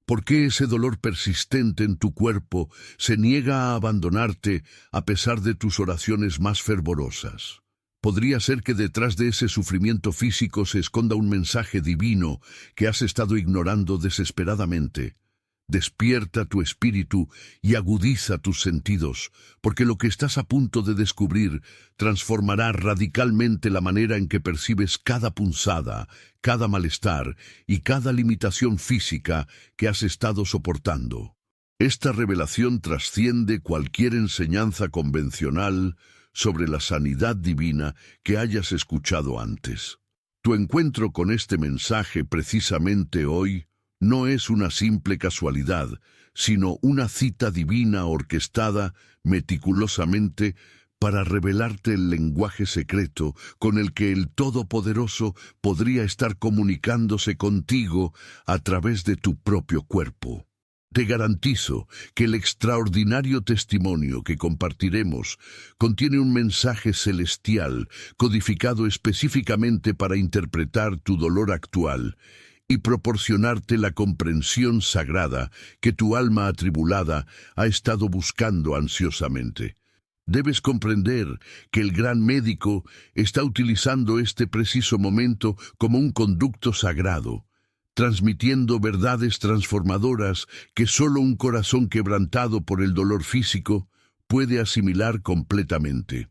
¿Por qué ese dolor persistente en tu cuerpo se niega a abandonarte a pesar de tus oraciones más fervorosas? Podría ser que detrás de ese sufrimiento físico se esconda un mensaje divino que has estado ignorando desesperadamente. Despierta tu espíritu y agudiza tus sentidos, porque lo que estás a punto de descubrir transformará radicalmente la manera en que percibes cada punzada, cada malestar y cada limitación física que has estado soportando. Esta revelación trasciende cualquier enseñanza convencional sobre la sanidad divina que hayas escuchado antes. Tu encuentro con este mensaje precisamente hoy no es una simple casualidad, sino una cita divina orquestada meticulosamente para revelarte el lenguaje secreto con el que el Todopoderoso podría estar comunicándose contigo a través de tu propio cuerpo. Te garantizo que el extraordinario testimonio que compartiremos contiene un mensaje celestial codificado específicamente para interpretar tu dolor actual y proporcionarte la comprensión sagrada que tu alma atribulada ha estado buscando ansiosamente. Debes comprender que el gran médico está utilizando este preciso momento como un conducto sagrado, transmitiendo verdades transformadoras que solo un corazón quebrantado por el dolor físico puede asimilar completamente.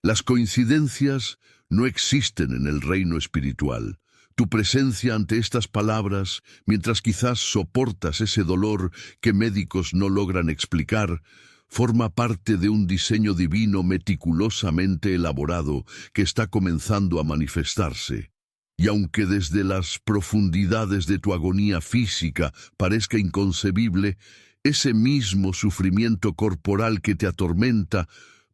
Las coincidencias no existen en el reino espiritual. Tu presencia ante estas palabras, mientras quizás soportas ese dolor que médicos no logran explicar, forma parte de un diseño divino meticulosamente elaborado que está comenzando a manifestarse. Y aunque desde las profundidades de tu agonía física parezca inconcebible, ese mismo sufrimiento corporal que te atormenta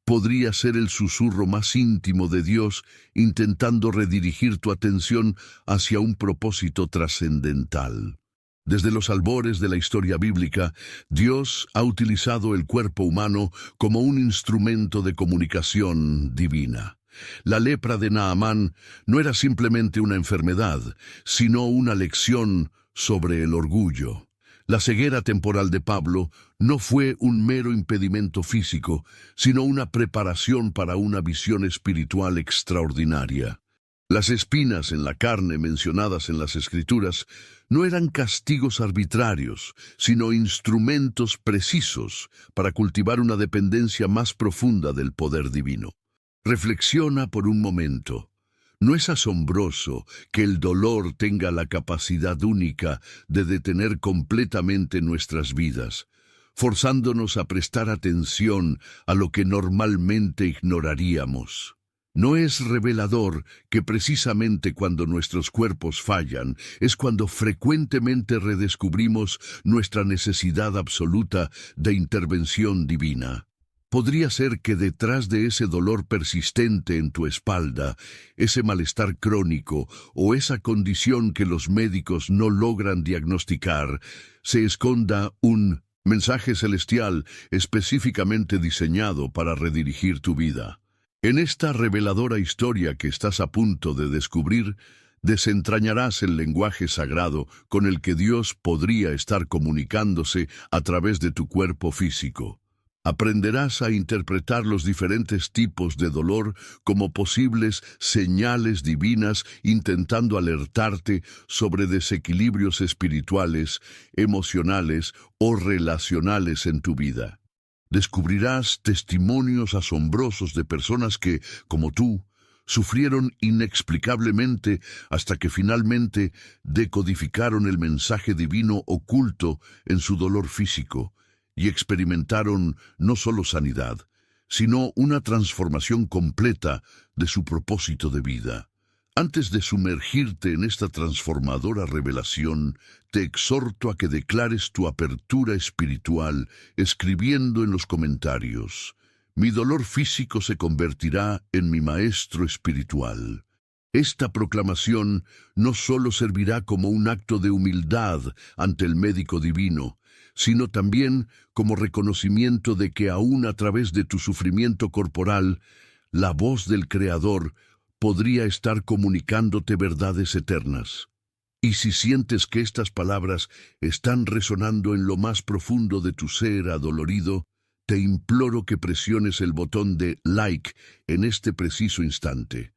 podría ser el susurro más íntimo de Dios intentando redirigir tu atención hacia un propósito trascendental. Desde los albores de la historia bíblica, Dios ha utilizado el cuerpo humano como un instrumento de comunicación divina. La lepra de Naamán no era simplemente una enfermedad, sino una lección sobre el orgullo. La ceguera temporal de Pablo no fue un mero impedimento físico, sino una preparación para una visión espiritual extraordinaria. Las espinas en la carne mencionadas en las Escrituras no eran castigos arbitrarios, sino instrumentos precisos para cultivar una dependencia más profunda del poder divino. Reflexiona por un momento. ¿No es asombroso que el dolor tenga la capacidad única de detener completamente nuestras vidas, forzándonos a prestar atención a lo que normalmente ignoraríamos? ¿No es revelador que precisamente cuando nuestros cuerpos fallan es cuando frecuentemente redescubrimos nuestra necesidad absoluta de intervención divina? Podría ser que detrás de ese dolor persistente en tu espalda, ese malestar crónico o esa condición que los médicos no logran diagnosticar, se esconda un mensaje celestial específicamente diseñado para redirigir tu vida. En esta reveladora historia que estás a punto de descubrir, desentrañarás el lenguaje sagrado con el que Dios podría estar comunicándose a través de tu cuerpo físico. Aprenderás a interpretar los diferentes tipos de dolor como posibles señales divinas, intentando alertarte sobre desequilibrios espirituales, emocionales o relacionales en tu vida. Descubrirás testimonios asombrosos de personas que, como tú, sufrieron inexplicablemente hasta que finalmente decodificaron el mensaje divino oculto en su dolor físico y experimentaron no solo sanidad, sino una transformación completa de su propósito de vida. Antes de sumergirte en esta transformadora revelación, te exhorto a que declares tu apertura espiritual escribiendo en los comentarios: mi dolor físico se convertirá en mi maestro espiritual. Esta proclamación no solo servirá como un acto de humildad ante el médico divino, sino también como reconocimiento de que aún a través de tu sufrimiento corporal, la voz del Creador podría estar comunicándote verdades eternas. Y si sientes que estas palabras están resonando en lo más profundo de tu ser adolorido, te imploro que presiones el botón de like en este preciso instante.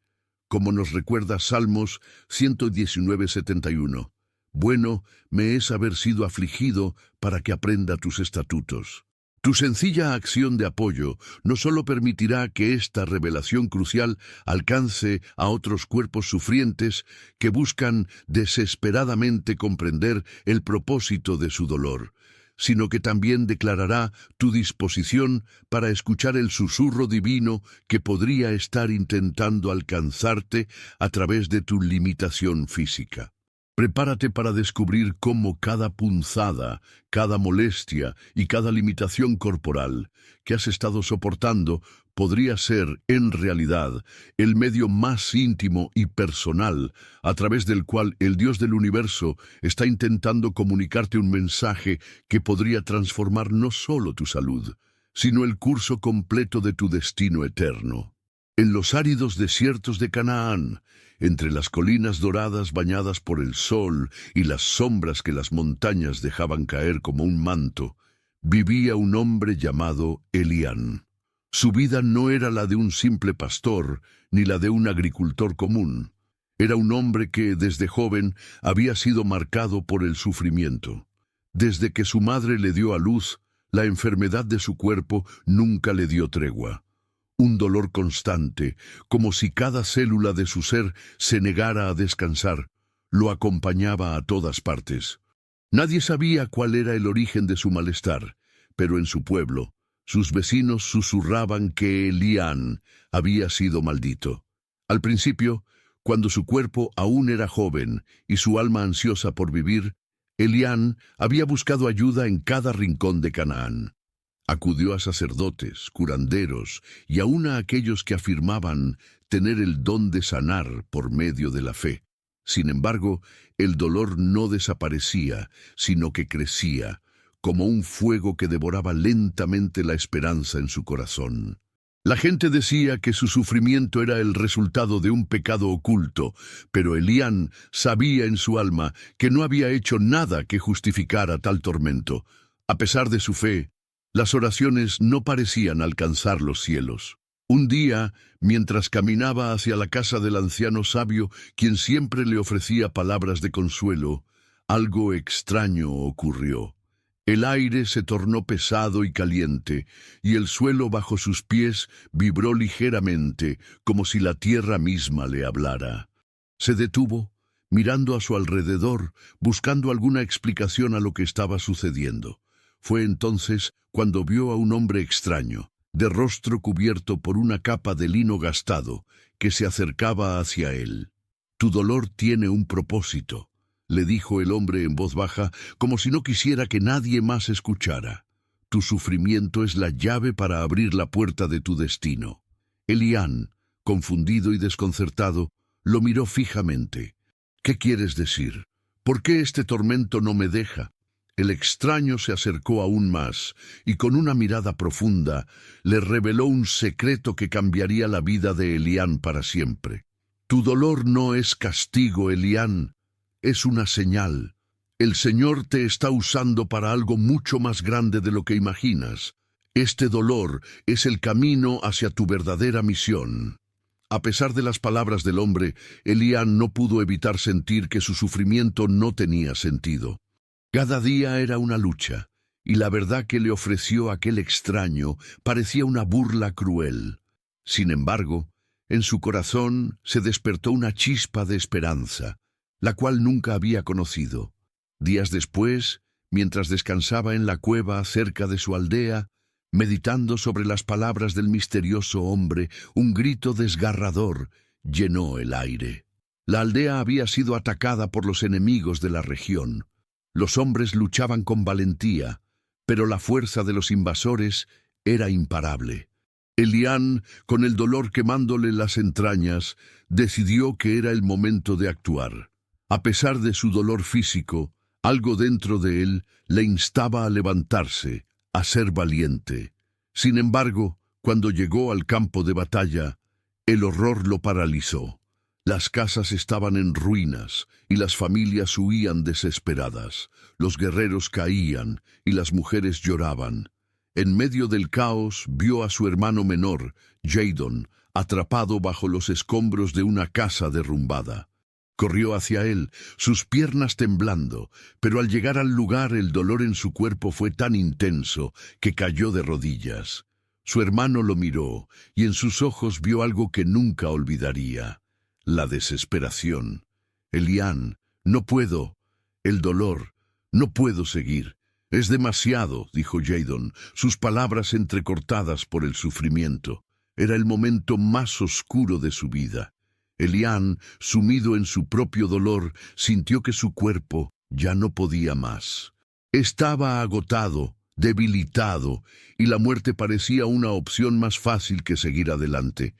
Como nos recuerda Salmos 119:71. Bueno me es haber sido afligido para que aprenda tus estatutos. Tu sencilla acción de apoyo no solo permitirá que esta revelación crucial alcance a otros cuerpos sufrientes que buscan desesperadamente comprender el propósito de su dolor, sino que también declarará tu disposición para escuchar el susurro divino que podría estar intentando alcanzarte a través de tu limitación física. Prepárate para descubrir cómo cada punzada, cada molestia y cada limitación corporal que has estado soportando podría ser, en realidad, el medio más íntimo y personal a través del cual el Dios del universo está intentando comunicarte un mensaje que podría transformar no solo tu salud, sino el curso completo de tu destino eterno. En los áridos desiertos de Canaán, entre las colinas doradas bañadas por el sol y las sombras que las montañas dejaban caer como un manto, vivía un hombre llamado Elián. Su vida no era la de un simple pastor, ni la de un agricultor común. Era un hombre que, desde joven, había sido marcado por el sufrimiento. Desde que su madre le dio a luz, la enfermedad de su cuerpo nunca le dio tregua. Un dolor constante, como si cada célula de su ser se negara a descansar, lo acompañaba a todas partes. Nadie sabía cuál era el origen de su malestar, pero en su pueblo, sus vecinos susurraban que Elián había sido maldito. Al principio, cuando su cuerpo aún era joven y su alma ansiosa por vivir, Elián había buscado ayuda en cada rincón de Canaán. Acudió a sacerdotes, curanderos y aún a aquellos que afirmaban tener el don de sanar por medio de la fe. Sin embargo, el dolor no desaparecía, sino que crecía, como un fuego que devoraba lentamente la esperanza en su corazón. La gente decía que su sufrimiento era el resultado de un pecado oculto, pero Elián sabía en su alma que no había hecho nada que justificara tal tormento. A pesar de su fe, las oraciones no parecían alcanzar los cielos. Un día, mientras caminaba hacia la casa del anciano sabio, quien siempre le ofrecía palabras de consuelo, algo extraño ocurrió. El aire se tornó pesado y caliente, y el suelo bajo sus pies vibró ligeramente, como si la tierra misma le hablara. Se detuvo, mirando a su alrededor, buscando alguna explicación a lo que estaba sucediendo. Fue entonces cuando vio a un hombre extraño, de rostro cubierto por una capa de lino gastado, que se acercaba hacia él. «Tu dolor tiene un propósito», le dijo el hombre en voz baja, como si no quisiera que nadie más escuchara. «Tu sufrimiento es la llave para abrir la puerta de tu destino». Elián, confundido y desconcertado, lo miró fijamente. «¿Qué quieres decir? ¿Por qué este tormento no me deja?» El extraño se acercó aún más y con una mirada profunda le reveló un secreto que cambiaría la vida de Elián para siempre. «Tu dolor no es castigo, Elián, es una señal. El Señor te está usando para algo mucho más grande de lo que imaginas. Este dolor es el camino hacia tu verdadera misión». A pesar de las palabras del hombre, Elián no pudo evitar sentir que su sufrimiento no tenía sentido. Cada día era una lucha, y la verdad que le ofreció aquel extraño parecía una burla cruel. Sin embargo, en su corazón se despertó una chispa de esperanza, la cual nunca había conocido. Días después, mientras descansaba en la cueva cerca de su aldea, meditando sobre las palabras del misterioso hombre, un grito desgarrador llenó el aire. La aldea había sido atacada por los enemigos de la región. Los hombres luchaban con valentía, pero la fuerza de los invasores era imparable. Elián, con el dolor quemándole las entrañas, decidió que era el momento de actuar. A pesar de su dolor físico, algo dentro de él le instaba a levantarse, a ser valiente. Sin embargo, cuando llegó al campo de batalla, el horror lo paralizó. Las casas estaban en ruinas y las familias huían desesperadas. Los guerreros caían y las mujeres lloraban. En medio del caos vio a su hermano menor, Jadon, atrapado bajo los escombros de una casa derrumbada. Corrió hacia él, sus piernas temblando, pero al llegar al lugar el dolor en su cuerpo fue tan intenso que cayó de rodillas. Su hermano lo miró y en sus ojos vio algo que nunca olvidaría: la desesperación. Elián, no puedo. El dolor, no puedo seguir. Es demasiado, dijo Jadon, sus palabras entrecortadas por el sufrimiento. Era el momento más oscuro de su vida. Elián, sumido en su propio dolor, sintió que su cuerpo ya no podía más. Estaba agotado, debilitado, y la muerte parecía una opción más fácil que seguir adelante.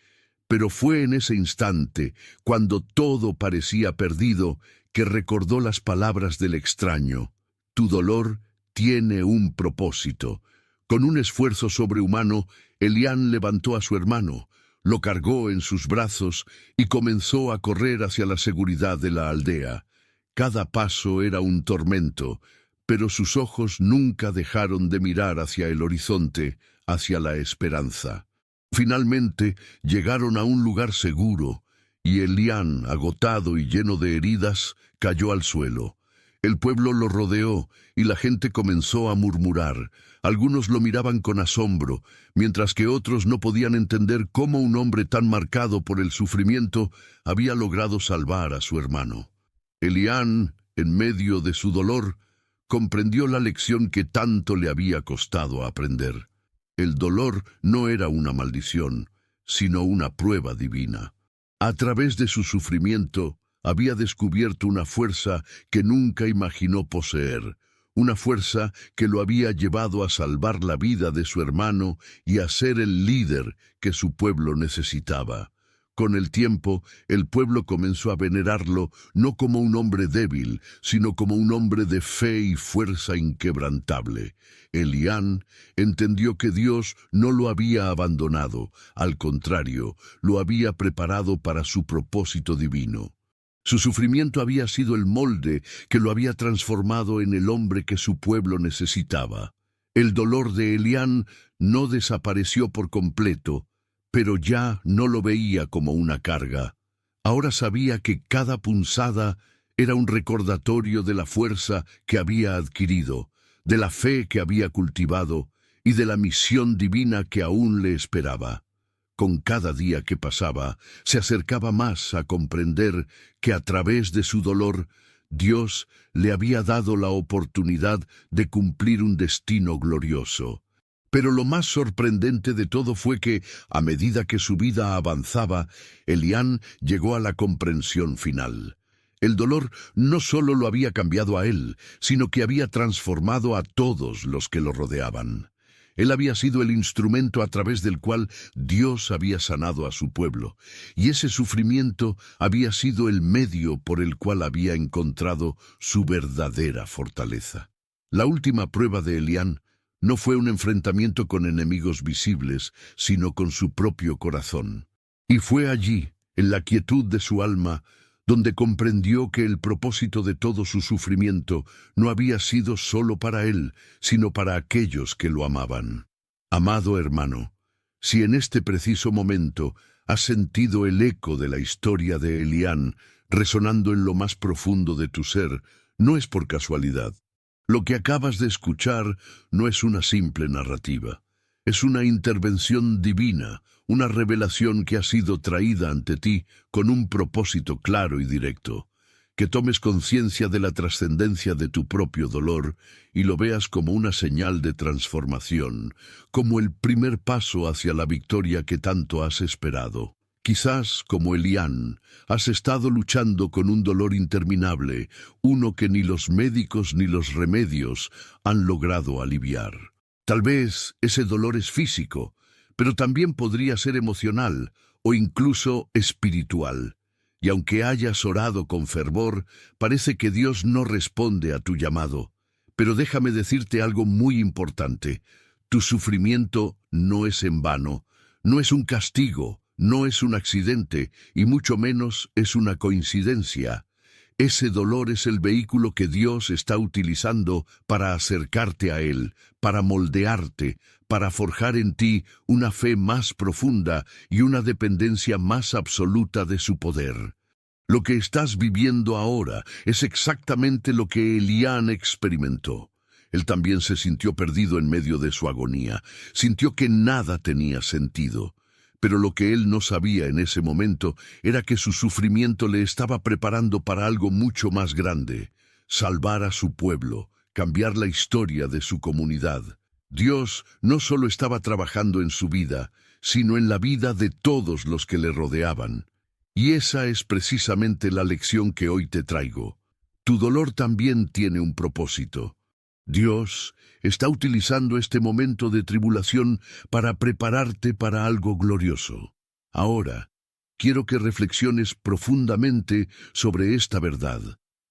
Pero fue en ese instante, cuando todo parecía perdido, que recordó las palabras del extraño: tu dolor tiene un propósito. Con un esfuerzo sobrehumano, Elián levantó a su hermano, lo cargó en sus brazos y comenzó a correr hacia la seguridad de la aldea. Cada paso era un tormento, pero sus ojos nunca dejaron de mirar hacia el horizonte, hacia la esperanza. Finalmente llegaron a un lugar seguro, y Elián, agotado y lleno de heridas, cayó al suelo. El pueblo lo rodeó y la gente comenzó a murmurar. Algunos lo miraban con asombro, mientras que otros no podían entender cómo un hombre tan marcado por el sufrimiento había logrado salvar a su hermano. Elián, en medio de su dolor, comprendió la lección que tanto le había costado aprender. El dolor no era una maldición, sino una prueba divina. A través de su sufrimiento, había descubierto una fuerza que nunca imaginó poseer, una fuerza que lo había llevado a salvar la vida de su hermano y a ser el líder que su pueblo necesitaba. Con el tiempo, el pueblo comenzó a venerarlo no como un hombre débil, sino como un hombre de fe y fuerza inquebrantable. Elián entendió que Dios no lo había abandonado, al contrario, lo había preparado para su propósito divino. Su sufrimiento había sido el molde que lo había transformado en el hombre que su pueblo necesitaba. El dolor de Elián no desapareció por completo, pero ya no lo veía como una carga. Ahora sabía que cada punzada era un recordatorio de la fuerza que había adquirido, de la fe que había cultivado y de la misión divina que aún le esperaba. Con cada día que pasaba, se acercaba más a comprender que a través de su dolor, Dios le había dado la oportunidad de cumplir un destino glorioso. Pero lo más sorprendente de todo fue que, a medida que su vida avanzaba, Elián llegó a la comprensión final. El dolor no solo lo había cambiado a él, sino que había transformado a todos los que lo rodeaban. Él había sido el instrumento a través del cual Dios había sanado a su pueblo, y ese sufrimiento había sido el medio por el cual había encontrado su verdadera fortaleza. La última prueba de Elián no fue un enfrentamiento con enemigos visibles, sino con su propio corazón. Y fue allí, en la quietud de su alma, donde comprendió que el propósito de todo su sufrimiento no había sido solo para él, sino para aquellos que lo amaban. Amado hermano, si en este preciso momento has sentido el eco de la historia de Elián resonando en lo más profundo de tu ser, no es por casualidad. Lo que acabas de escuchar no es una simple narrativa. Es una intervención divina, una revelación que ha sido traída ante ti con un propósito claro y directo. Que tomes conciencia de la trascendencia de tu propio dolor y lo veas como una señal de transformación, como el primer paso hacia la victoria que tanto has esperado. Quizás, como Elián, has estado luchando con un dolor interminable, uno que ni los médicos ni los remedios han logrado aliviar. Tal vez ese dolor es físico, pero también podría ser emocional o incluso espiritual. Y aunque hayas orado con fervor, parece que Dios no responde a tu llamado. Pero déjame decirte algo muy importante. Tu sufrimiento no es en vano, no es un castigo, No es un accidente, y mucho menos es una coincidencia. Ese dolor es el vehículo que Dios está utilizando para acercarte a Él, para moldearte, para forjar en ti una fe más profunda y una dependencia más absoluta de su poder. Lo que estás viviendo ahora es exactamente lo que Elián experimentó. Él también se sintió perdido en medio de su agonía, sintió que nada tenía sentido. Pero lo que él no sabía en ese momento era que su sufrimiento le estaba preparando para algo mucho más grande: salvar a su pueblo, cambiar la historia de su comunidad. Dios no solo estaba trabajando en su vida, sino en la vida de todos los que le rodeaban. Y esa es precisamente la lección que hoy te traigo. Tu dolor también tiene un propósito. Dios está utilizando este momento de tribulación para prepararte para algo glorioso. Ahora, quiero que reflexiones profundamente sobre esta verdad.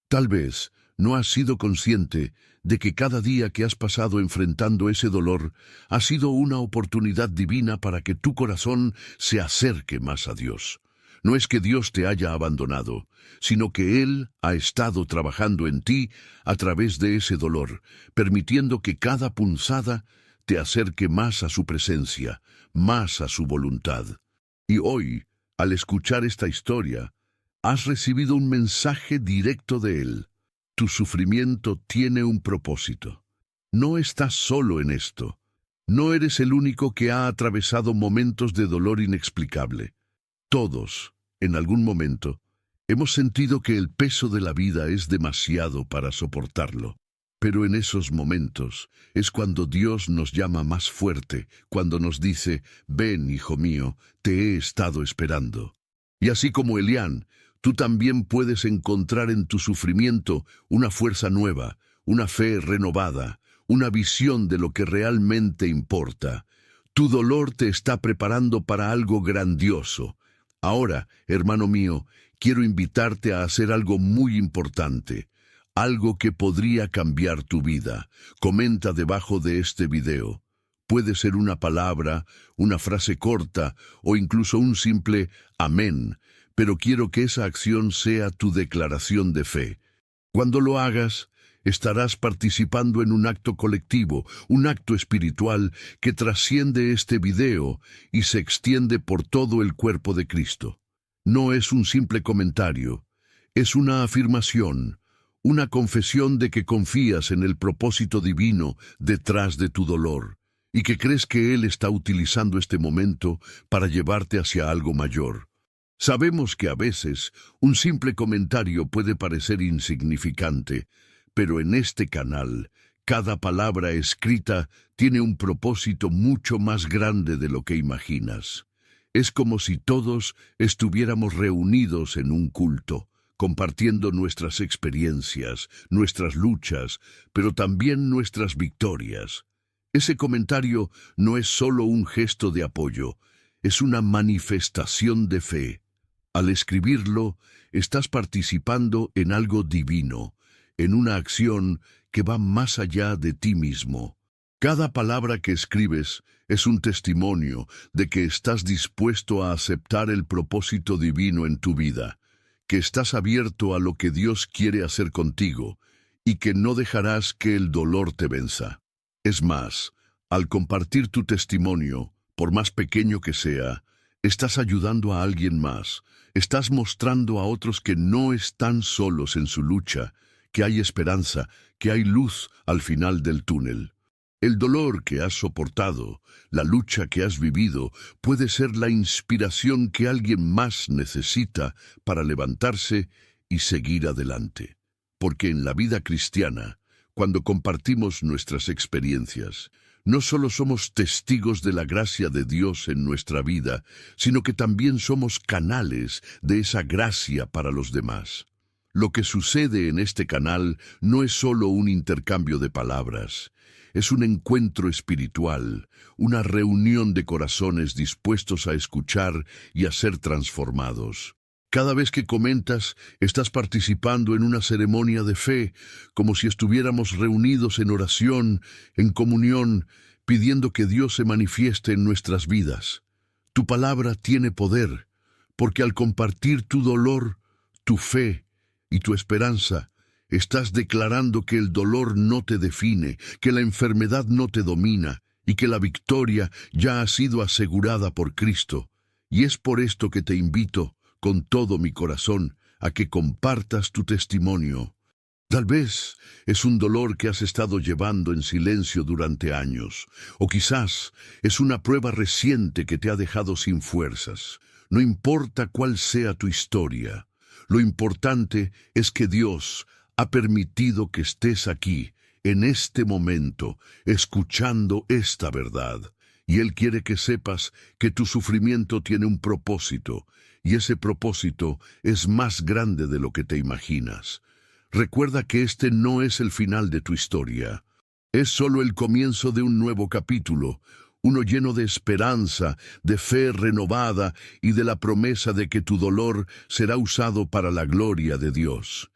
Tal vez no has sido consciente de que cada día que has pasado enfrentando ese dolor ha sido una oportunidad divina para que tu corazón se acerque más a Dios. No es que Dios te haya abandonado, sino que Él ha estado trabajando en ti a través de ese dolor, permitiendo que cada punzada te acerque más a su presencia, más a su voluntad. Y hoy, al escuchar esta historia, has recibido un mensaje directo de Él. Tu sufrimiento tiene un propósito. No estás solo en esto. No eres el único que ha atravesado momentos de dolor inexplicable. Todos, en algún momento, hemos sentido que el peso de la vida es demasiado para soportarlo. Pero en esos momentos es cuando Dios nos llama más fuerte, cuando nos dice: ven, hijo mío, te he estado esperando. Y así como Elián, tú también puedes encontrar en tu sufrimiento una fuerza nueva, una fe renovada, una visión de lo que realmente importa. Tu dolor te está preparando para algo grandioso. Ahora, hermano mío, quiero invitarte a hacer algo muy importante, algo que podría cambiar tu vida. Comenta debajo de este video. Puede ser una palabra, una frase corta o incluso un simple amén, pero quiero que esa acción sea tu declaración de fe. Cuando lo hagas, estarás participando en un acto colectivo, un acto espiritual que trasciende este video y se extiende por todo el cuerpo de Cristo. No es un simple comentario, es una afirmación, una confesión de que confías en el propósito divino detrás de tu dolor y que crees que Él está utilizando este momento para llevarte hacia algo mayor. Sabemos que a veces un simple comentario puede parecer insignificante, pero en este canal, cada palabra escrita tiene un propósito mucho más grande de lo que imaginas. Es como si todos estuviéramos reunidos en un culto, compartiendo nuestras experiencias, nuestras luchas, pero también nuestras victorias. Ese comentario no es solo un gesto de apoyo, es una manifestación de fe. Al escribirlo, estás participando en algo divino, en una acción que va más allá de ti mismo. Cada palabra que escribes es un testimonio de que estás dispuesto a aceptar el propósito divino en tu vida, que estás abierto a lo que Dios quiere hacer contigo y que no dejarás que el dolor te venza. Es más, al compartir tu testimonio, por más pequeño que sea, estás ayudando a alguien más, estás mostrando a otros que no están solos en su lucha, que hay esperanza, que hay luz al final del túnel. El dolor que has soportado, la lucha que has vivido, puede ser la inspiración que alguien más necesita para levantarse y seguir adelante. Porque en la vida cristiana, cuando compartimos nuestras experiencias, no solo somos testigos de la gracia de Dios en nuestra vida, sino que también somos canales de esa gracia para los demás. Lo que sucede en este canal no es solo un intercambio de palabras, es un encuentro espiritual, una reunión de corazones dispuestos a escuchar y a ser transformados. Cada vez que comentas, estás participando en una ceremonia de fe, como si estuviéramos reunidos en oración, en comunión, pidiendo que Dios se manifieste en nuestras vidas. Tu palabra tiene poder, porque al compartir tu dolor, tu fe y tu esperanza, estás declarando que el dolor no te define, que la enfermedad no te domina y que la victoria ya ha sido asegurada por Cristo. Y es por esto que te invito, con todo mi corazón, a que compartas tu testimonio. Tal vez es un dolor que has estado llevando en silencio durante años, o quizás es una prueba reciente que te ha dejado sin fuerzas. No importa cuál sea tu historia, lo importante es que Dios ha permitido que estés aquí, en este momento, escuchando esta verdad. Y Él quiere que sepas que tu sufrimiento tiene un propósito, y ese propósito es más grande de lo que te imaginas. Recuerda que este no es el final de tu historia. Es solo el comienzo de un nuevo capítulo, uno lleno de esperanza, de fe renovada y de la promesa de que tu dolor será usado para la gloria de Dios.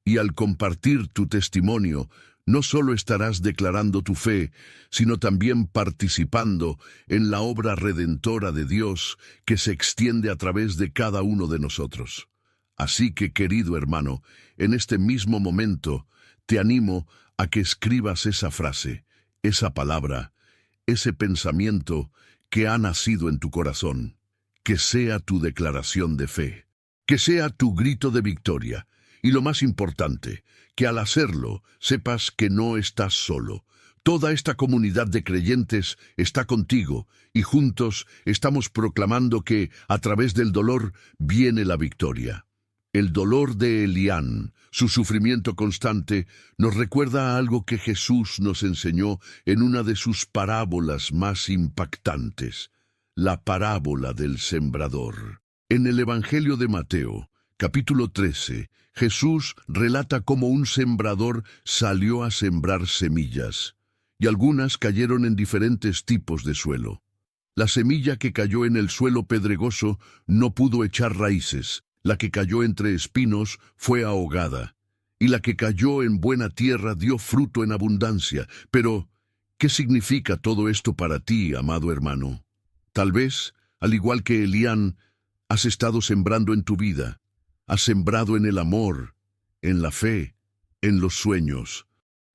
Y al compartir tu testimonio, no solo estarás declarando tu fe, sino también participando en la obra redentora de Dios que se extiende a través de cada uno de nosotros. Así que, querido hermano, en este mismo momento, te animo a que escribas esa frase, esa palabra, ese pensamiento que ha nacido en tu corazón. Que sea tu declaración de fe, que sea tu grito de victoria. Y lo más importante, que al hacerlo sepas que no estás solo. Toda esta comunidad de creyentes está contigo y juntos estamos proclamando que a través del dolor viene la victoria. El dolor de Elián, su sufrimiento constante, nos recuerda a algo que Jesús nos enseñó en una de sus parábolas más impactantes, la parábola del sembrador. En el Evangelio de Mateo, capítulo 13, Jesús relata cómo un sembrador salió a sembrar semillas, y algunas cayeron en diferentes tipos de suelo. La semilla que cayó en el suelo pedregoso no pudo echar raíces, la que cayó entre espinos fue ahogada, y la que cayó en buena tierra dio fruto en abundancia. Pero, ¿qué significa todo esto para ti, amado hermano? Tal vez, al igual que Elián, has estado sembrando en tu vida. Has sembrado en el amor, en la fe, en los sueños.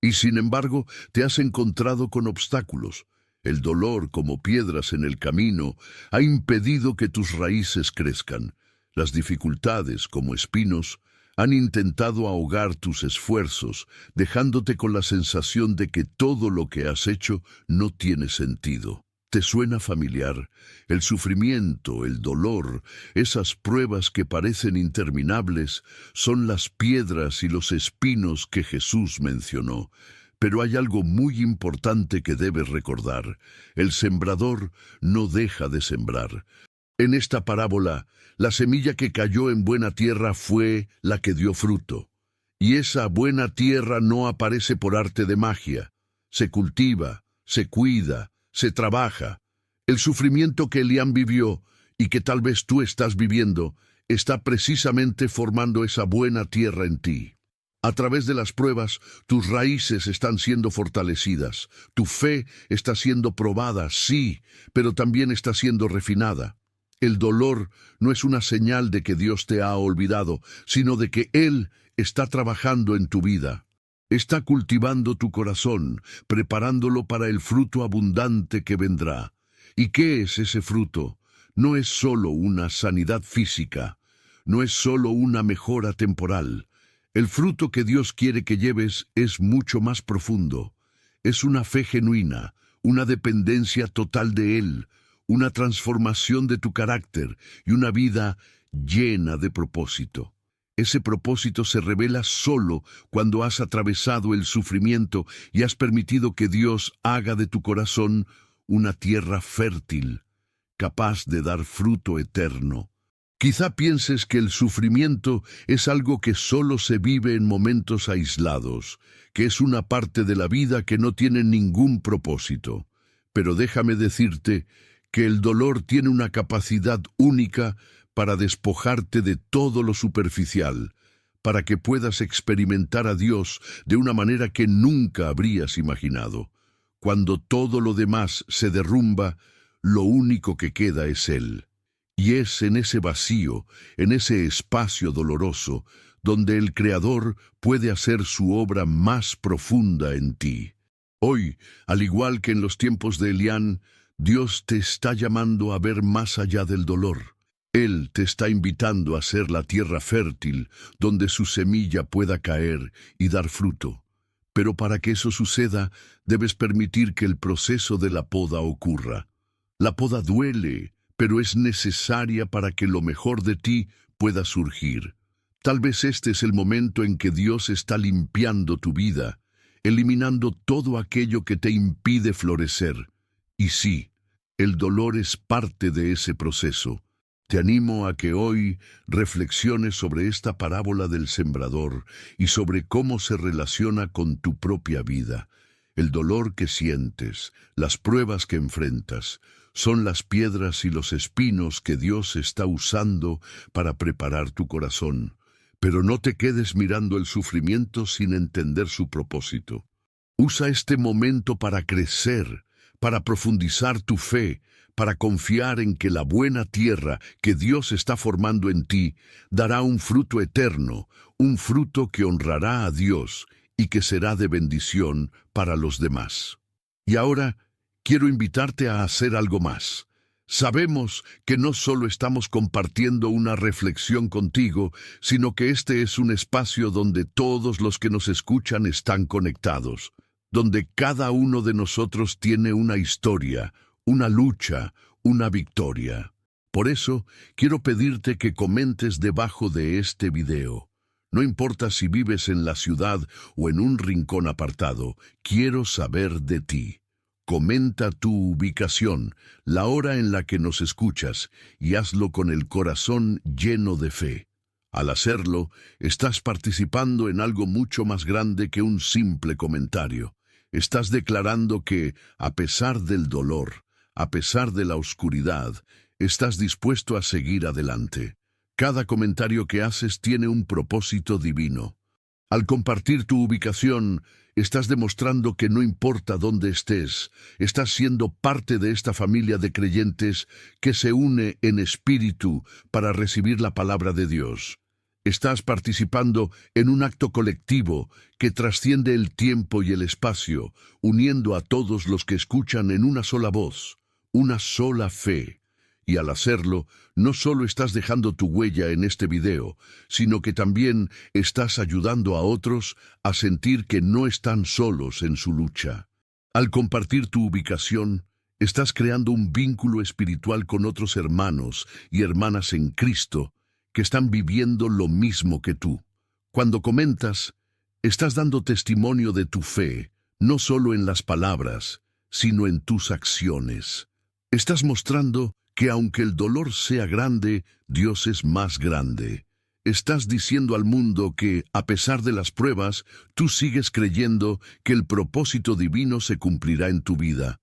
Y sin embargo, te has encontrado con obstáculos. El dolor, como piedras en el camino, ha impedido que tus raíces crezcan. Las dificultades, como espinos, han intentado ahogar tus esfuerzos, dejándote con la sensación de que todo lo que has hecho no tiene sentido. ¿Te suena familiar? El sufrimiento, el dolor, esas pruebas que parecen interminables, son las piedras y los espinos que Jesús mencionó. Pero hay algo muy importante que debes recordar. El sembrador no deja de sembrar. En esta parábola, la semilla que cayó en buena tierra fue la que dio fruto. Y esa buena tierra no aparece por arte de magia. Se cultiva, se cuida, se trabaja. El sufrimiento que Elián vivió y que tal vez tú estás viviendo está precisamente formando esa buena tierra en ti. A través de las pruebas, tus raíces están siendo fortalecidas. Tu fe está siendo probada, sí, pero también está siendo refinada. El dolor no es una señal de que Dios te ha olvidado, sino de que Él está trabajando en tu vida. Está cultivando tu corazón, preparándolo para el fruto abundante que vendrá. ¿Y qué es ese fruto? No es solo una sanidad física, no es solo una mejora temporal. El fruto que Dios quiere que lleves es mucho más profundo. Es una fe genuina, una dependencia total de Él, una transformación de tu carácter y una vida llena de propósito. Ese propósito se revela solo cuando has atravesado el sufrimiento y has permitido que Dios haga de tu corazón una tierra fértil, capaz de dar fruto eterno. Quizá pienses que el sufrimiento es algo que solo se vive en momentos aislados, que es una parte de la vida que no tiene ningún propósito. Pero déjame decirte que el dolor tiene una capacidad única para despojarte de todo lo superficial, para que puedas experimentar a Dios de una manera que nunca habrías imaginado. Cuando todo lo demás se derrumba, lo único que queda es Él. Y es en ese vacío, en ese espacio doloroso, donde el Creador puede hacer su obra más profunda en ti. Hoy, al igual que en los tiempos de Elián, Dios te está llamando a ver más allá del dolor. Él te está invitando a ser la tierra fértil, donde su semilla pueda caer y dar fruto. Pero para que eso suceda, debes permitir que el proceso de la poda ocurra. La poda duele, pero es necesaria para que lo mejor de ti pueda surgir. Tal vez este es el momento en que Dios está limpiando tu vida, eliminando todo aquello que te impide florecer. Y sí, el dolor es parte de ese proceso. Te animo a que hoy reflexiones sobre esta parábola del sembrador y sobre cómo se relaciona con tu propia vida. El dolor que sientes, las pruebas que enfrentas, son las piedras y los espinos que Dios está usando para preparar tu corazón. Pero no te quedes mirando el sufrimiento sin entender su propósito. Usa este momento para crecer, para profundizar tu fe, para confiar en que la buena tierra que Dios está formando en ti dará un fruto eterno, un fruto que honrará a Dios y que será de bendición para los demás. Y ahora quiero invitarte a hacer algo más. Sabemos que no solo estamos compartiendo una reflexión contigo, sino que este es un espacio donde todos los que nos escuchan están conectados, donde cada uno de nosotros tiene una historia, una lucha, una victoria. Por eso, quiero pedirte que comentes debajo de este video. No importa si vives en la ciudad o en un rincón apartado, quiero saber de ti. Comenta tu ubicación, la hora en la que nos escuchas, y hazlo con el corazón lleno de fe. Al hacerlo, estás participando en algo mucho más grande que un simple comentario. Estás declarando que, a pesar del dolor, a pesar de la oscuridad, estás dispuesto a seguir adelante. Cada comentario que haces tiene un propósito divino. Al compartir tu ubicación, estás demostrando que no importa dónde estés, estás siendo parte de esta familia de creyentes que se une en espíritu para recibir la palabra de Dios. Estás participando en un acto colectivo que trasciende el tiempo y el espacio, uniendo a todos los que escuchan en una sola voz, una sola fe. Y al hacerlo, no solo estás dejando tu huella en este video, sino que también estás ayudando a otros a sentir que no están solos en su lucha. Al compartir tu ubicación, estás creando un vínculo espiritual con otros hermanos y hermanas en Cristo que están viviendo lo mismo que tú. Cuando comentas, estás dando testimonio de tu fe, no solo en las palabras, sino en tus acciones. Estás mostrando que aunque el dolor sea grande, Dios es más grande. Estás diciendo al mundo que, a pesar de las pruebas, tú sigues creyendo que el propósito divino se cumplirá en tu vida.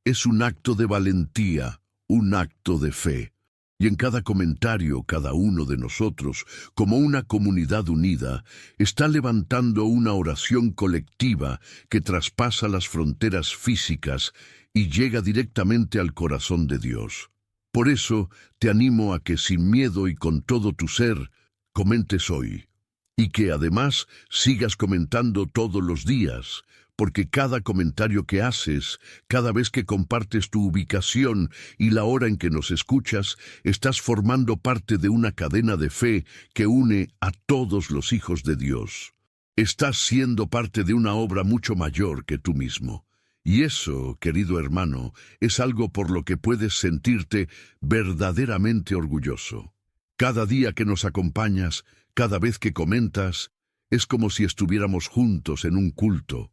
Es un acto de valentía, un acto de fe. Y en cada comentario, cada uno de nosotros, como una comunidad unida, está levantando una oración colectiva que traspasa las fronteras físicas y llega directamente al corazón de Dios. Por eso, te animo a que sin miedo y con todo tu ser, comentes hoy. Y que además sigas comentando todos los días, porque cada comentario que haces, cada vez que compartes tu ubicación y la hora en que nos escuchas, estás formando parte de una cadena de fe que une a todos los hijos de Dios. Estás siendo parte de una obra mucho mayor que tú mismo. Y eso, querido hermano, es algo por lo que puedes sentirte verdaderamente orgulloso. Cada día que nos acompañas, cada vez que comentas, es como si estuviéramos juntos en un culto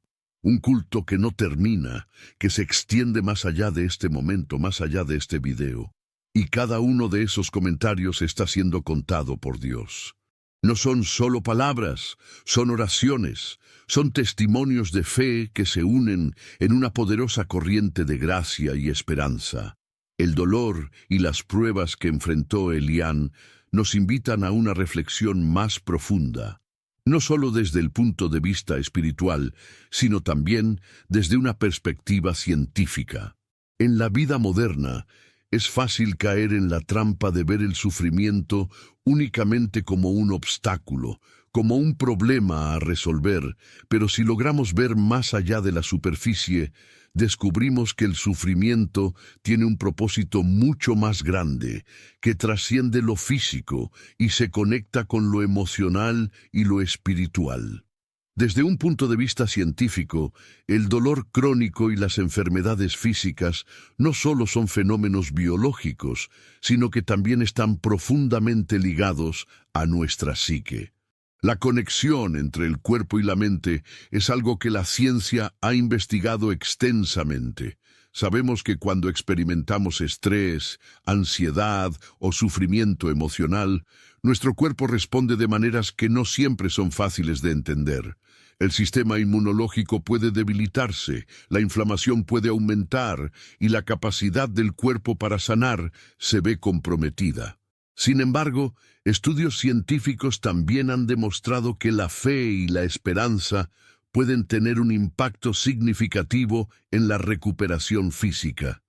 que no termina, que se extiende más allá de este momento, más allá de este video. Y cada uno de esos comentarios está siendo contado por Dios. No son solo palabras, son oraciones, son testimonios de fe que se unen en una poderosa corriente de gracia y esperanza. El dolor y las pruebas que enfrentó Elián nos invitan a una reflexión más profunda, no solo desde el punto de vista espiritual, sino también desde una perspectiva científica. En la vida moderna, es fácil caer en la trampa de ver el sufrimiento únicamente como un obstáculo, como un problema a resolver, pero si logramos ver más allá de la superficie, descubrimos que el sufrimiento tiene un propósito mucho más grande, que trasciende lo físico y se conecta con lo emocional y lo espiritual. Desde un punto de vista científico, el dolor crónico y las enfermedades físicas no solo son fenómenos biológicos, sino que también están profundamente ligados a nuestra psique. La conexión entre el cuerpo y la mente es algo que la ciencia ha investigado extensamente. Sabemos que cuando experimentamos estrés, ansiedad o sufrimiento emocional, nuestro cuerpo responde de maneras que no siempre son fáciles de entender. El sistema inmunológico puede debilitarse, la inflamación puede aumentar y la capacidad del cuerpo para sanar se ve comprometida. Sin embargo, estudios científicos también han demostrado que la fe y la esperanza pueden tener un impacto significativo en la recuperación física.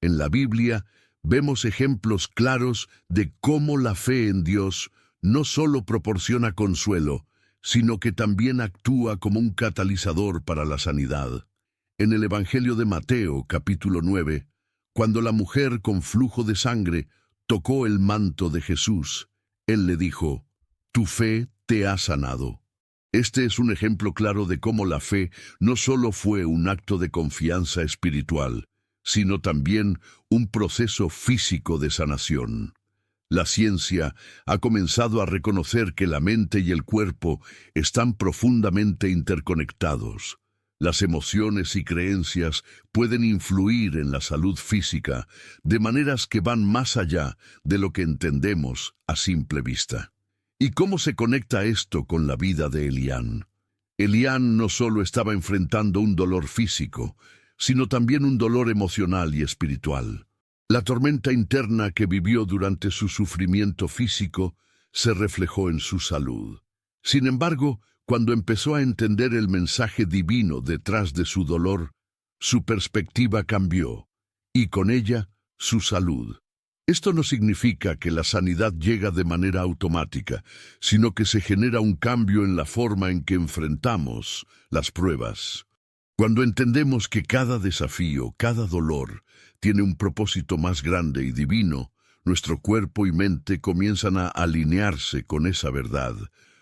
En la Biblia vemos ejemplos claros de cómo la fe en Dios no solo proporciona consuelo, sino que también actúa como un catalizador para la sanidad. En el Evangelio de Mateo, capítulo 9, cuando la mujer con flujo de sangre tocó el manto de Jesús, él le dijo: «Tu fe te ha sanado». Este es un ejemplo claro de cómo la fe no solo fue un acto de confianza espiritual, sino también un proceso físico de sanación. La ciencia ha comenzado a reconocer que la mente y el cuerpo están profundamente interconectados. Las emociones y creencias pueden influir en la salud física de maneras que van más allá de lo que entendemos a simple vista. ¿Y cómo se conecta esto con la vida de Elián? Elián no solo estaba enfrentando un dolor físico, sino también un dolor emocional y espiritual. La tormenta interna que vivió durante su sufrimiento físico se reflejó en su salud. Sin embargo, cuando empezó a entender el mensaje divino detrás de su dolor, su perspectiva cambió, y con ella, su salud. Esto no significa que la sanidad llega de manera automática, sino que se genera un cambio en la forma en que enfrentamos las pruebas. Cuando entendemos que cada desafío, cada dolor, tiene un propósito más grande y divino, nuestro cuerpo y mente comienzan a alinearse con esa verdad,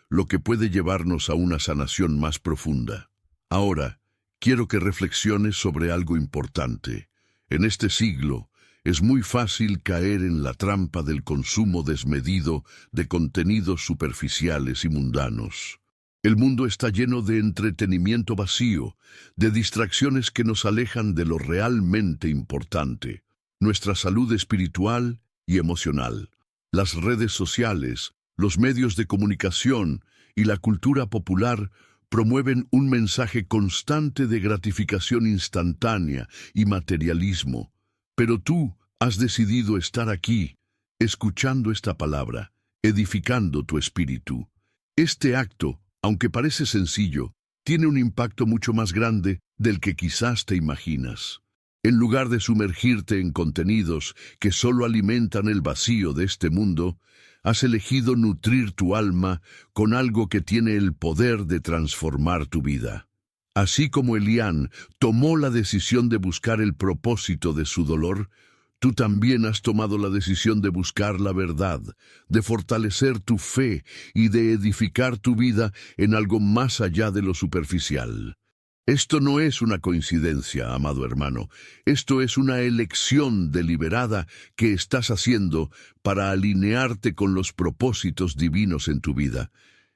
lo que puede llevarnos a una sanación más profunda. Ahora, quiero que reflexiones sobre algo importante. En este siglo, es muy fácil caer en la trampa del consumo desmedido de contenidos superficiales y mundanos. El mundo está lleno de entretenimiento vacío, de distracciones que nos alejan de lo realmente importante, nuestra salud espiritual y emocional. Las redes sociales, los medios de comunicación y la cultura popular promueven un mensaje constante de gratificación instantánea y materialismo. Pero tú has decidido estar aquí, escuchando esta palabra, edificando tu espíritu. Este acto, aunque parece sencillo, tiene un impacto mucho más grande del que quizás te imaginas. En lugar de sumergirte en contenidos que solo alimentan el vacío de este mundo, has elegido nutrir tu alma con algo que tiene el poder de transformar tu vida. Así como Elián tomó la decisión de buscar el propósito de su dolor, tú también has tomado la decisión de buscar la verdad, de fortalecer tu fe y de edificar tu vida en algo más allá de lo superficial. Esto no es una coincidencia, amado hermano. Esto es una elección deliberada que estás haciendo para alinearte con los propósitos divinos en tu vida.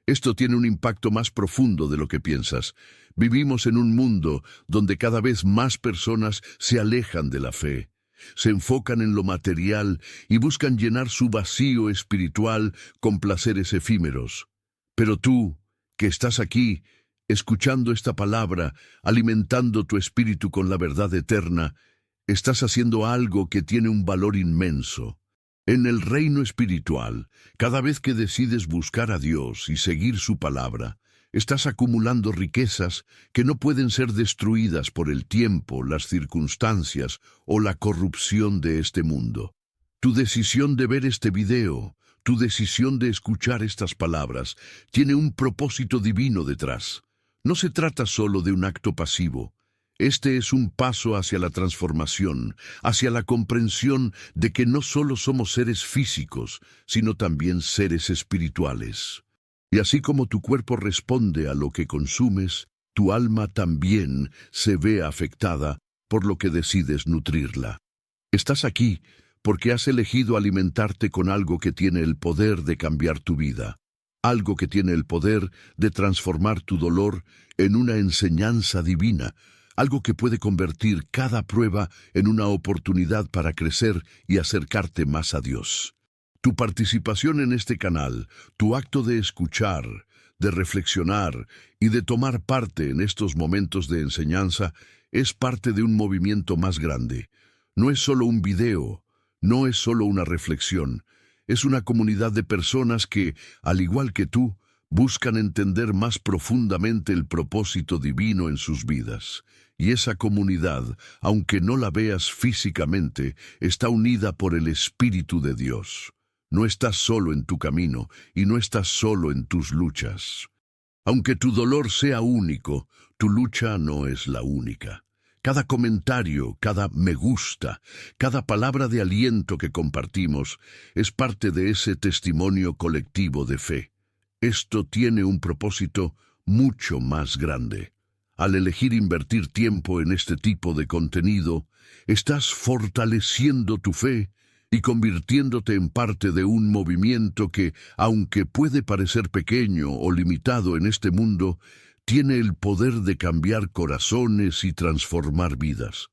Esto tiene un impacto más profundo de lo que piensas. Vivimos en un mundo donde cada vez más personas se alejan de la fe. Se enfocan en lo material y buscan llenar su vacío espiritual con placeres efímeros. Pero tú, que estás aquí, escuchando esta palabra, alimentando tu espíritu con la verdad eterna, estás haciendo algo que tiene un valor inmenso. En el reino espiritual, cada vez que decides buscar a Dios y seguir su palabra, Estás acumulando riquezas que no pueden ser destruidas por el tiempo, las circunstancias o la corrupción de este mundo. Tu decisión de ver este video, tu decisión de escuchar estas palabras, tiene un propósito divino detrás. No se trata solo de un acto pasivo. Este es un paso hacia la transformación, hacia la comprensión de que no solo somos seres físicos, sino también seres espirituales. Y así como tu cuerpo responde a lo que consumes, tu alma también se ve afectada por lo que decides nutrirla. Estás aquí porque has elegido alimentarte con algo que tiene el poder de cambiar tu vida, algo que tiene el poder de transformar tu dolor en una enseñanza divina, algo que puede convertir cada prueba en una oportunidad para crecer y acercarte más a Dios. Tu participación en este canal, tu acto de escuchar, de reflexionar y de tomar parte en estos momentos de enseñanza es parte de un movimiento más grande. No es solo un video, no es solo una reflexión, es una comunidad de personas que, al igual que tú, buscan entender más profundamente el propósito divino en sus vidas. Y esa comunidad, aunque no la veas físicamente, está unida por el Espíritu de Dios. No estás solo en tu camino y no estás solo en tus luchas. Aunque tu dolor sea único, tu lucha no es la única. Cada comentario, cada me gusta, cada palabra de aliento que compartimos es parte de ese testimonio colectivo de fe. Esto tiene un propósito mucho más grande. Al elegir invertir tiempo en este tipo de contenido, estás fortaleciendo tu fe y convirtiéndote en parte de un movimiento que, aunque puede parecer pequeño o limitado en este mundo, tiene el poder de cambiar corazones y transformar vidas.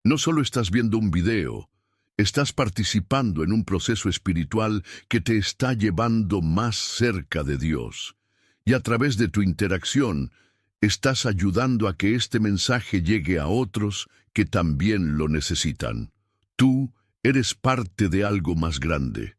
No solo estás viendo un video, estás participando en un proceso espiritual que te está llevando más cerca de Dios. Y a través de tu interacción, estás ayudando a que este mensaje llegue a otros que también lo necesitan. Tú eres parte de algo más grande,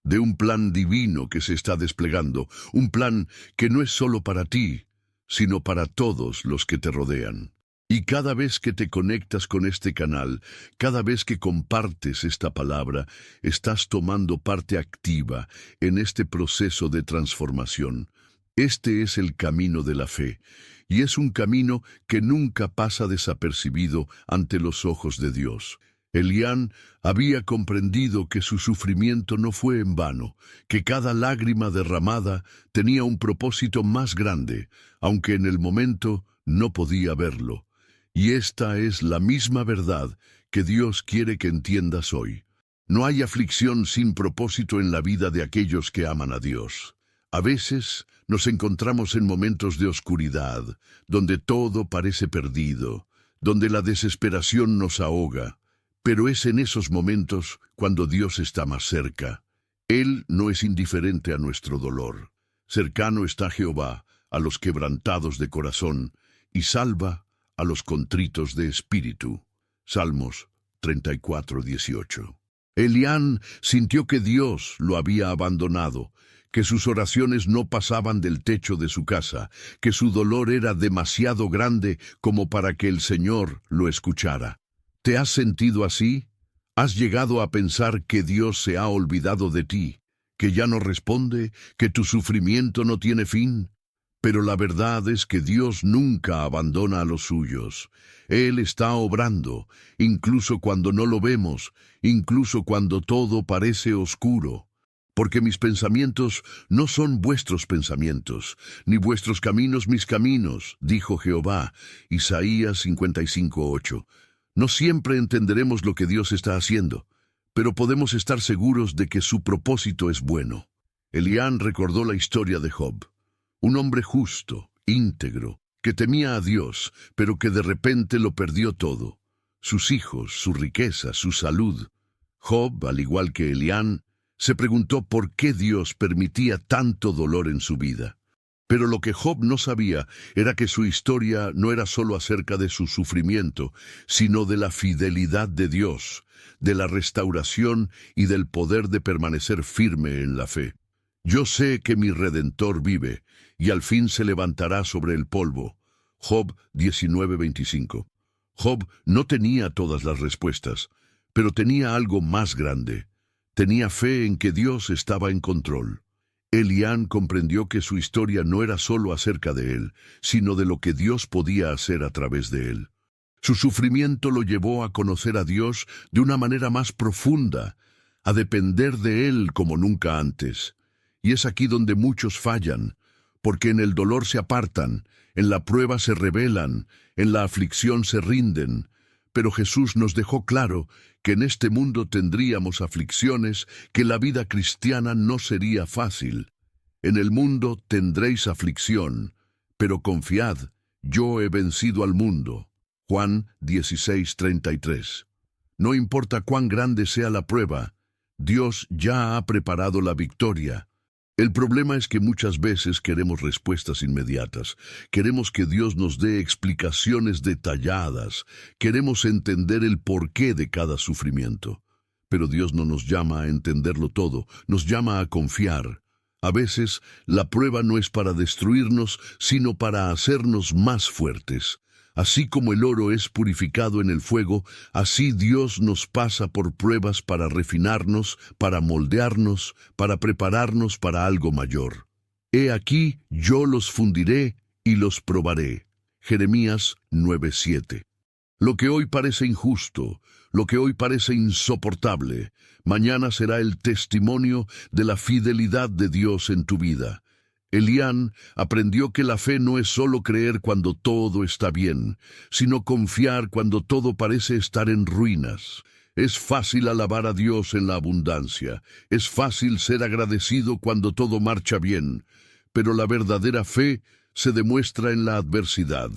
de un plan divino que se está desplegando, un plan que no es solo para ti, sino para todos los que te rodean. Y cada vez que te conectas con este canal, cada vez que compartes esta palabra, estás tomando parte activa en este proceso de transformación. Este es el camino de la fe, y es un camino que nunca pasa desapercibido ante los ojos de Dios. Elián había comprendido que su sufrimiento no fue en vano, que cada lágrima derramada tenía un propósito más grande, aunque en el momento no podía verlo. Y esta es la misma verdad que Dios quiere que entiendas hoy. No hay aflicción sin propósito en la vida de aquellos que aman a Dios. A veces nos encontramos en momentos de oscuridad, donde todo parece perdido, donde la desesperación nos ahoga. Pero es en esos momentos cuando Dios está más cerca. Él no es indiferente a nuestro dolor. Cercano está Jehová a los quebrantados de corazón y salva a los contritos de espíritu. Salmos 34:18. Elián sintió que Dios lo había abandonado, que sus oraciones no pasaban del techo de su casa, que su dolor era demasiado grande como para que el Señor lo escuchara. ¿Te has sentido así? ¿Has llegado a pensar que Dios se ha olvidado de ti, que ya no responde, que tu sufrimiento no tiene fin? Pero la verdad es que Dios nunca abandona a los suyos. Él está obrando, incluso cuando no lo vemos, incluso cuando todo parece oscuro. Porque mis pensamientos no son vuestros pensamientos, ni vuestros caminos mis caminos, dijo Jehová. Isaías 55:8. No siempre entenderemos lo que Dios está haciendo, pero podemos estar seguros de que su propósito es bueno. Elián recordó la historia de Job, un hombre justo, íntegro, que temía a Dios, pero que de repente lo perdió todo: sus hijos, su riqueza, su salud. Job, al igual que Elián, se preguntó por qué Dios permitía tanto dolor en su vida. Pero lo que Job no sabía era que su historia no era solo acerca de su sufrimiento, sino de la fidelidad de Dios, de la restauración y del poder de permanecer firme en la fe. Yo sé que mi Redentor vive, y al fin se levantará sobre el polvo. Job 19:25. Job no tenía todas las respuestas, pero tenía algo más grande. Tenía fe en que Dios estaba en control. Elián comprendió que su historia no era solo acerca de él, sino de lo que Dios podía hacer a través de él. Su sufrimiento lo llevó a conocer a Dios de una manera más profunda, a depender de Él como nunca antes. Y es aquí donde muchos fallan, porque en el dolor se apartan, en la prueba se rebelan, en la aflicción se rinden. Pero Jesús nos dejó claro que en este mundo tendríamos aflicciones, que la vida cristiana no sería fácil. En el mundo tendréis aflicción, pero confiad, yo he vencido al mundo. Juan 16:33. No importa cuán grande sea la prueba, Dios ya ha preparado la victoria. El problema es que muchas veces queremos respuestas inmediatas, queremos que Dios nos dé explicaciones detalladas, queremos entender el porqué de cada sufrimiento. Pero Dios no nos llama a entenderlo todo, nos llama a confiar. A veces, la prueba no es para destruirnos, sino para hacernos más fuertes. Así como el oro es purificado en el fuego, así Dios nos pasa por pruebas para refinarnos, para moldearnos, para prepararnos para algo mayor. He aquí, yo los fundiré y los probaré. Jeremías 9:7. Lo que hoy parece injusto, lo que hoy parece insoportable, mañana será el testimonio de la fidelidad de Dios en tu vida. Elián aprendió que la fe no es solo creer cuando todo está bien, sino confiar cuando todo parece estar en ruinas. Es fácil alabar a Dios en la abundancia, es fácil ser agradecido cuando todo marcha bien, pero la verdadera fe se demuestra en la adversidad.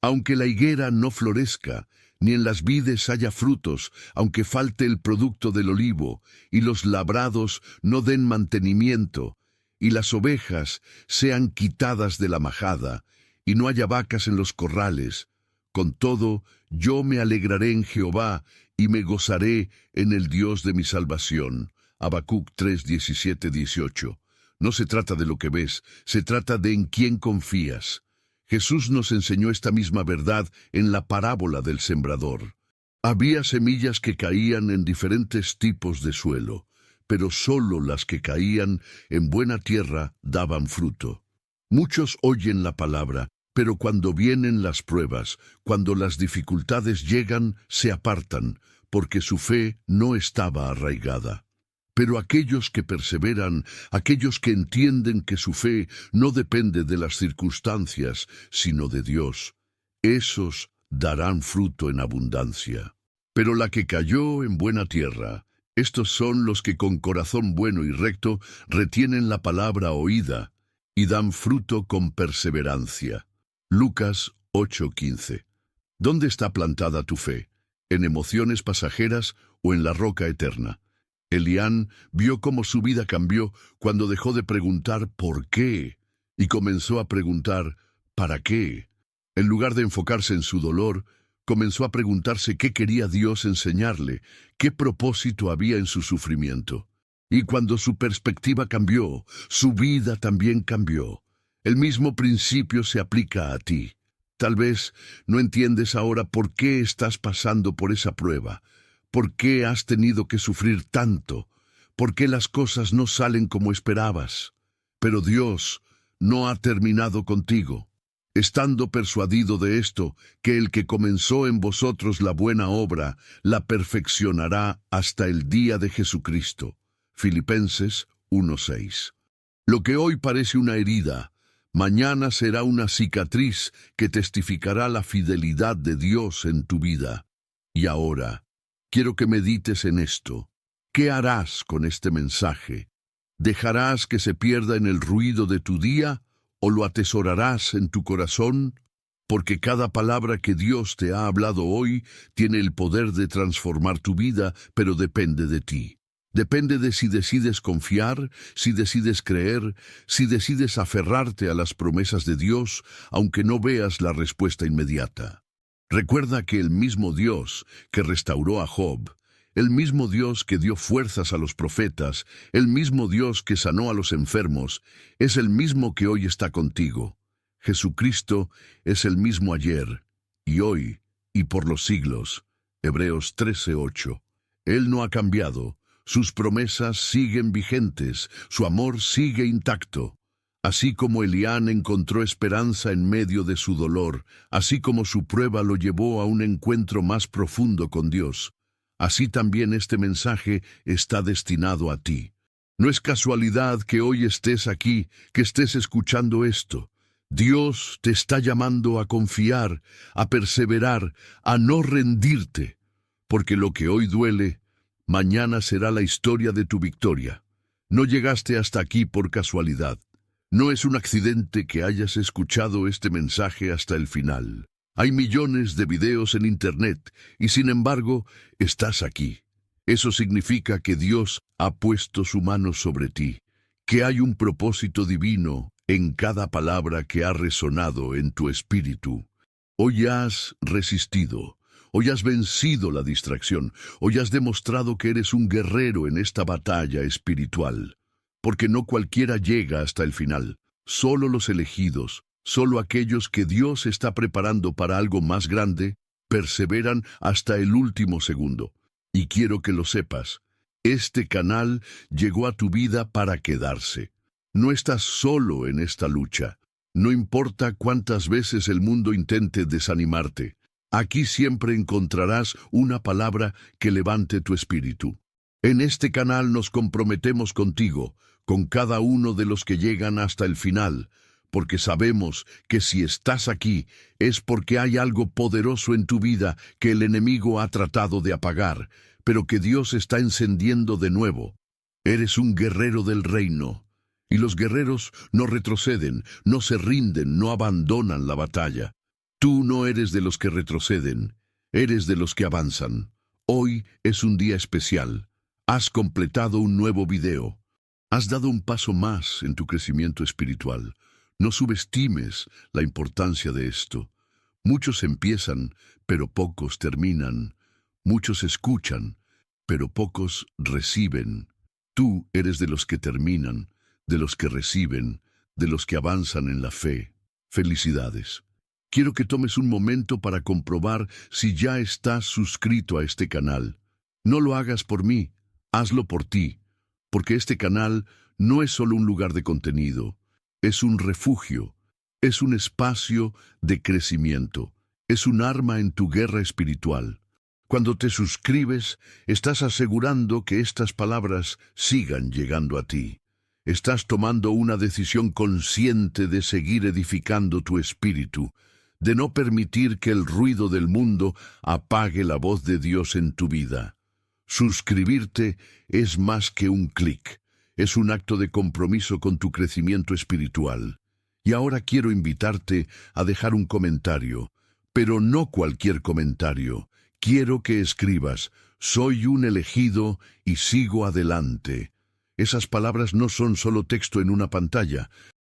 Aunque la higuera no florezca, ni en las vides haya frutos, aunque falte el producto del olivo, y los labrados no den mantenimiento, y las ovejas sean quitadas de la majada, y no haya vacas en los corrales. Con todo, yo me alegraré en Jehová, y me gozaré en el Dios de mi salvación. Habacuc 3:17-18. No se trata de lo que ves, se trata de en quién confías. Jesús nos enseñó esta misma verdad en la parábola del sembrador. Había semillas que caían en diferentes tipos de suelo, pero solo las que caían en buena tierra daban fruto. Muchos oyen la palabra, pero cuando vienen las pruebas, cuando las dificultades llegan, se apartan, porque su fe no estaba arraigada. Pero aquellos que perseveran, aquellos que entienden que su fe no depende de las circunstancias, sino de Dios, esos darán fruto en abundancia. Pero la que cayó en buena tierra, estos son los que con corazón bueno y recto retienen la palabra oída y dan fruto con perseverancia. Lucas 8:15. ¿Dónde está plantada tu fe? ¿En emociones pasajeras o en la roca eterna? Elián vio cómo su vida cambió cuando dejó de preguntar ¿por qué? Y comenzó a preguntar ¿para qué? En lugar de enfocarse en su dolor, comenzó a preguntarse qué quería Dios enseñarle, qué propósito había en su sufrimiento. Y cuando su perspectiva cambió, su vida también cambió. El mismo principio se aplica a ti. Tal vez no entiendes ahora por qué estás pasando por esa prueba, por qué has tenido que sufrir tanto, por qué las cosas no salen como esperabas. Pero Dios no ha terminado contigo. Estando persuadido de esto, que el que comenzó en vosotros la buena obra, la perfeccionará hasta el día de Jesucristo. Filipenses 1:6. Lo que hoy parece una herida, mañana será una cicatriz que testificará la fidelidad de Dios en tu vida. Y ahora, quiero que medites en esto. ¿Qué harás con este mensaje? ¿Dejarás que se pierda en el ruido de tu día? ¿O lo atesorarás en tu corazón? Porque cada palabra que Dios te ha hablado hoy tiene el poder de transformar tu vida, pero depende de ti. Depende de si decides confiar, si decides creer, si decides aferrarte a las promesas de Dios, aunque no veas la respuesta inmediata. Recuerda que el mismo Dios que restauró a Job El mismo Dios que dio fuerzas a los profetas, el mismo Dios que sanó a los enfermos, es el mismo que hoy está contigo. Jesucristo es el mismo ayer, y hoy, y por los siglos. Hebreos 13:8. Él no ha cambiado, sus promesas siguen vigentes, su amor sigue intacto. Así como Elián encontró esperanza en medio de su dolor, así como su prueba lo llevó a un encuentro más profundo con Dios, así también este mensaje está destinado a ti. No es casualidad que hoy estés aquí, que estés escuchando esto. Dios te está llamando a confiar, a perseverar, a no rendirte, porque lo que hoy duele, mañana será la historia de tu victoria. No llegaste hasta aquí por casualidad. No es un accidente que hayas escuchado este mensaje hasta el final. Hay millones de videos en Internet y sin embargo, estás aquí. Eso significa que Dios ha puesto su mano sobre ti, que hay un propósito divino en cada palabra que ha resonado en tu espíritu. Hoy has resistido, hoy has vencido la distracción, hoy has demostrado que eres un guerrero en esta batalla espiritual, porque no cualquiera llega hasta el final, solo los elegidos. Solo aquellos que Dios está preparando para algo más grande perseveran hasta el último segundo. Y quiero que lo sepas, este canal llegó a tu vida para quedarse. No estás solo en esta lucha. No importa cuántas veces el mundo intente desanimarte, aquí siempre encontrarás una palabra que levante tu espíritu. En este canal nos comprometemos contigo, con cada uno de los que llegan hasta el final, porque sabemos que si estás aquí es porque hay algo poderoso en tu vida que el enemigo ha tratado de apagar, pero que Dios está encendiendo de nuevo. Eres un guerrero del reino, y los guerreros no retroceden, no se rinden, no abandonan la batalla. Tú no eres de los que retroceden, eres de los que avanzan. Hoy es un día especial. Has completado un nuevo video. Has dado un paso más en tu crecimiento espiritual. No subestimes la importancia de esto. Muchos empiezan, pero pocos terminan. Muchos escuchan, pero pocos reciben. Tú eres de los que terminan, de los que reciben, de los que avanzan en la fe. Felicidades. Quiero que tomes un momento para comprobar si ya estás suscrito a este canal. No lo hagas por mí, hazlo por ti, porque este canal no es solo un lugar de contenido. Es un refugio, es un espacio de crecimiento, es un arma en tu guerra espiritual. Cuando te suscribes, estás asegurando que estas palabras sigan llegando a ti. Estás tomando una decisión consciente de seguir edificando tu espíritu, de no permitir que el ruido del mundo apague la voz de Dios en tu vida. Suscribirte es más que un clic. Es un acto de compromiso con tu crecimiento espiritual. Y ahora quiero invitarte a dejar un comentario, pero no cualquier comentario. Quiero que escribas, soy un elegido y sigo adelante. Esas palabras no son solo texto en una pantalla,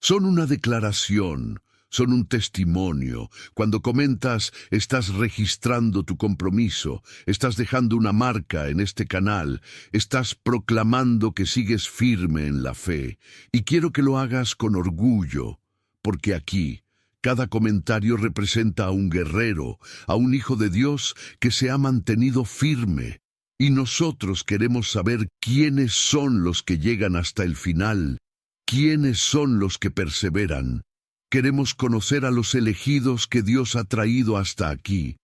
son una declaración, son un testimonio. Cuando comentas, estás registrando tu compromiso, estás dejando una marca en este canal, estás proclamando que sigues firme en la fe. Y quiero que lo hagas con orgullo, porque aquí, cada comentario representa a un guerrero, a un hijo de Dios que se ha mantenido firme. Y nosotros queremos saber quiénes son los que llegan hasta el final, quiénes son los que perseveran. Queremos conocer a los elegidos que Dios ha traído hasta aquí.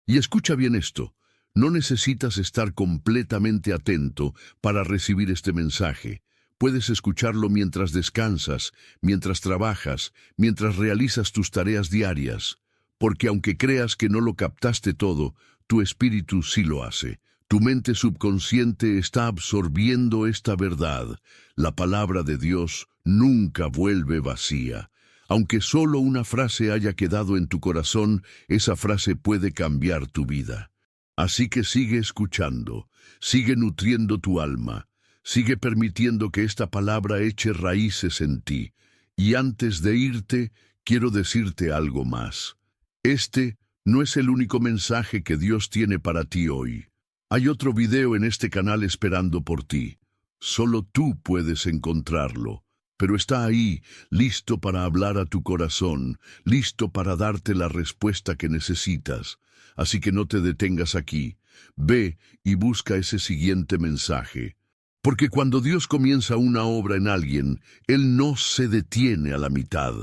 Y escucha bien esto, no necesitas estar completamente atento para recibir este mensaje. Puedes escucharlo mientras descansas, mientras trabajas, mientras realizas tus tareas diarias, porque aunque creas que no lo captaste todo, tu espíritu sí lo hace. Tu mente subconsciente está absorbiendo esta verdad. La palabra de Dios nunca vuelve vacía. Aunque solo una frase haya quedado en tu corazón, esa frase puede cambiar tu vida. Así que sigue escuchando, sigue nutriendo tu alma, sigue permitiendo que esta palabra eche raíces en ti. Y antes de irte, quiero decirte algo más. Este no es el único mensaje que Dios tiene para ti hoy. Hay otro video en este canal esperando por ti. Solo tú puedes encontrarlo, pero está ahí, listo para hablar a tu corazón, listo para darte la respuesta que necesitas. Así que no te detengas aquí. Ve y busca ese siguiente mensaje. Porque cuando Dios comienza una obra en alguien, Él no se detiene a la mitad.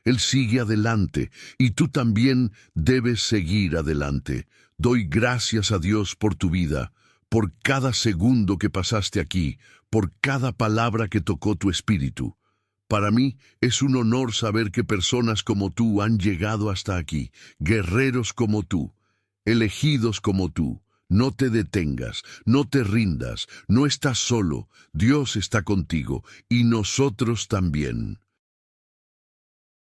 Él sigue adelante, y tú también debes seguir adelante. Doy gracias a Dios por tu vida, por cada segundo que pasaste aquí, por cada palabra que tocó tu espíritu. Para mí es un honor saber que personas como tú han llegado hasta aquí, guerreros como tú, elegidos como tú. No te detengas, no te rindas, no estás solo, Dios está contigo y nosotros también.